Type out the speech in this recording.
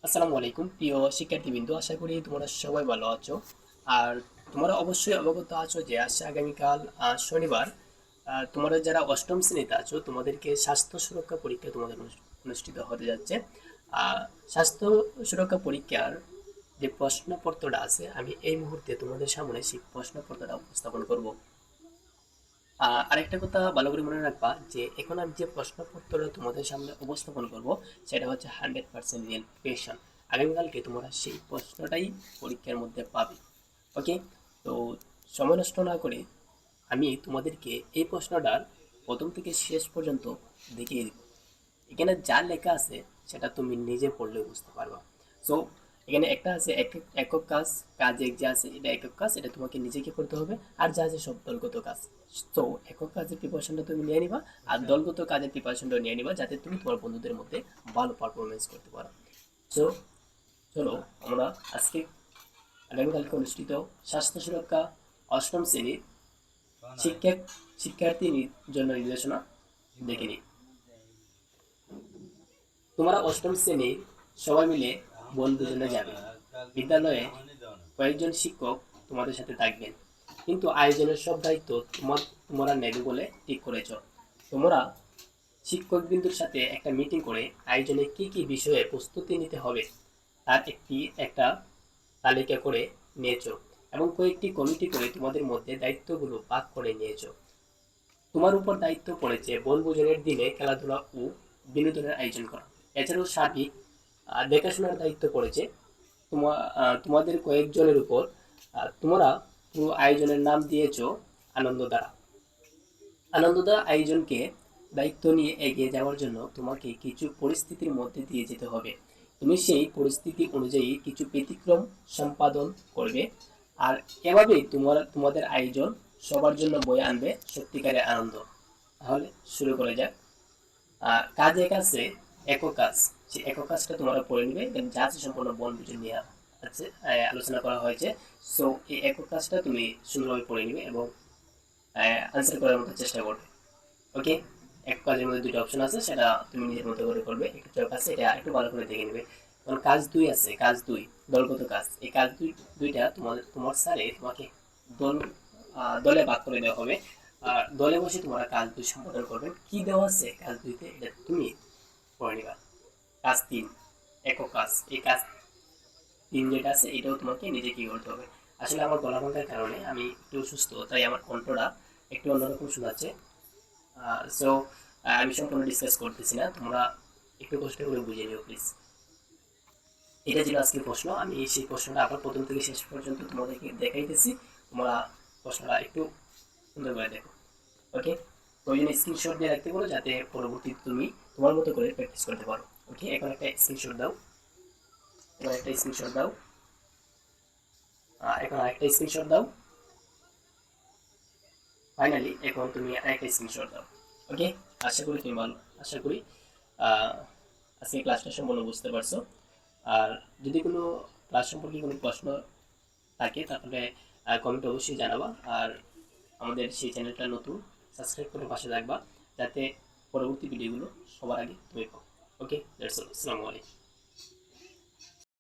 আসসালামু আলাইকুম প্রিয় শিক্ষার্থীবৃন্দ, আশা করি তোমরা সবাই ভালো আছো। আর তোমরা অবশ্যই অবগত আছো যে আজকে আগামীকাল শনিবার তোমরা যারা অষ্টম শ্রেণীতে আছো তোমাদেরকে স্বাস্থ্য সুরক্ষা পরীক্ষা তোমাদের অনুষ্ঠিত হতে যাচ্ছে। স্বাস্থ্য সুরক্ষা পরীক্ষার যে প্রশ্নপত্রটা আছে আমি এই মুহূর্তে তোমাদের সামনে সেই প্রশ্নপত্রটা উপস্থাপন করব। আরেকটা কথা ভালো করে মনে রাখবা যে এখন আমি যে প্রশ্নপত্রটা তোমাদের সামনে উপস্থাপন করব সেটা হচ্ছে 100% রিয়েল কোয়েশন। আগামীকালকে তোমরা সেই প্রশ্নটাই পরীক্ষার মধ্যে পাবে। ওকে, তো সময় নষ্ট না করে আমি তোমাদেরকে এই প্রশ্নটার প্রথম থেকে শেষ পর্যন্ত দেখিয়ে দিব। এখানে যা লেখা আছে সেটা তুমি নিজে পড়লে বুঝতে পারবা। সো এখানে একটা আছে একক কাজ, কাজ এক যে আছে এটা একক কাজ, এটা তোমাকে নিজেকে করতে হবে। আর যা আছে সব দলগত কাজ। তো একক কাজের প্রিপারেশনটা তুমি নিয়ে নিবা, আর দলগত কাজের প্রিপারেশনটা নিয়ে নিবা যাতে তুমি তোমার বন্ধুদের মধ্যে ভালো পারফরমেন্স করতে পারো। সো চলো আমরা আজকে আগামীকালকে অনুষ্ঠিত স্বাস্থ্য সুরক্ষা অষ্টম শ্রেণীর শিক্ষক শিক্ষার্থীর জন্য নির্দেশনা দেখে নিই। তোমরা অষ্টম শ্রেণীর সবাই মিলে বনভোজনে যাবে। বিদ্যালয়ে কয়েকজন শিক্ষক তোমাদের সাথে থাকবেন, কিন্তু আয়োজনের সব দায়িত্ব তোমরা নেবে বলে ঠিক করেছ। তোমরা শিক্ষকবৃন্দুর সাথে একটা মিটিং করে আয়োজনে কি কি বিষয়ে প্রস্তুতি নিতে হবে তার একটা তালিকা করে নিয়েছো, এবং কয়েকটি কমিটি করে তোমাদের মধ্যে দায়িত্বগুলো ভাগ করে নিয়েছো। তোমার উপর দায়িত্ব পড়েছে বনভোজনের দিনে খেলাধুলা ও বিনোদনের আয়োজন করা। এছাড়াও সার্বিক দেখাশোনার দায়িত্ব পড়েছে তোমাদের কয়েকজনের উপর। তোমরা পুরো আয়োজনের নাম দিয়েছো আনন্দধারা। আনন্দধারা আয়োজনকে দায়িত্ব নিয়ে এগিয়ে যাওয়ার জন্য তোমাকে কিছু পরিস্থিতির মধ্যে দিয়ে যেতে হবে। তুমি সেই পরিস্থিতি অনুযায়ী কিছু ব্যতিক্রম সম্পাদন করবে। আর এভাবেই তোমাদের আয়োজন সবার জন্য বয়ে আনবে সত্যিকারের আনন্দ। তাহলে শুরু করা যাক। কাজ এক আছে একক কাজ। সেই একক কাজটা তোমরা পড়ে নিবে, যা আছে সম্পূর্ণ বনভোজন নিয়ে আছে আলোচনা করা হয়েছে। সো এই একক কাজটা তুমি সুন্দরভাবে পড়ে নিবে এবং আনসার করার মতো চেষ্টা করবে। ওকে, এক কাজের মধ্যে দুটো অপশন আছে, সেটা তুমি নিজের মতো করে করবে। একটা চক আছে, এটা একটু ভালো করে দেখে নেবে। কারণ কাজ দুই আছে, কাজ দুই দলগত কাজ। এই কাজ দুইটা তোমার স্যারে তোমাকে দল দলে ভাগ করে দেওয়া হবে। আর দলে বসে তোমরা কাজ দুই সম্পাদন করবেন। কি দেওয়া আছে কাজ দুইতে এটা তুমি পড়ে নিবা। কাজ তিন একক কাজ। এই কাজ তিন যেটা আছে এটাও তোমাকে নিজে কি করতে হবে। আসলে আমার গলা ভাঙার কারণে আমি একটু অসুস্থ, তাই আমার কণ্ঠটা একটু অন্যরকম শোনাচ্ছে। সো আমি সম্পূর্ণ ডিসকাস করতেছি না, তোমরা একটু কষ্ট করে বুঝে নিও প্লিজ। এটা ছিল আজকের প্রশ্ন। আমি সেই প্রশ্নটা আবার প্রথম থেকে শেষ পর্যন্ত তোমাদেরকে দেখাইতেছি। তোমরা প্রশ্নটা একটু সুন্দর করে দেখো। ওকে, প্রয়োজনে স্ক্রিনশট দিয়ে রাখতে পারো যাতে পরবর্তীতে তুমি তোমার মতো করে প্র্যাকটিস করতে পারো। ওকে, এখন একটা স্ক্রিনশট দাও। এখন একটা স্ক্রিনশট দাও। এখন আরেকটা স্ক্রিনশট দাও। ফাইনালি এখন তুমি আরেকটা স্ক্রিনশট দাও। ওকে, আশা করি তুমি ভালো, আশা করি আহ, আজকে ক্লাসটা সম্পূর্ণ বুঝতে পারছো। আর যদি কোনো ক্লাস সম্পর্কে কোনো প্রশ্ন থাকে তাহলে কমেন্ট অবশ্যই জানাবা। আর আমাদের সেই চ্যানেলটা নতুন, সাবস্ক্রাইব করে পাশে রাখবা যাতে পরবর্তী ভিডিওগুলো সবার আগে তুমি পাও। ওকে, দ্যাটস অল। আসসালামু আলাইকুম।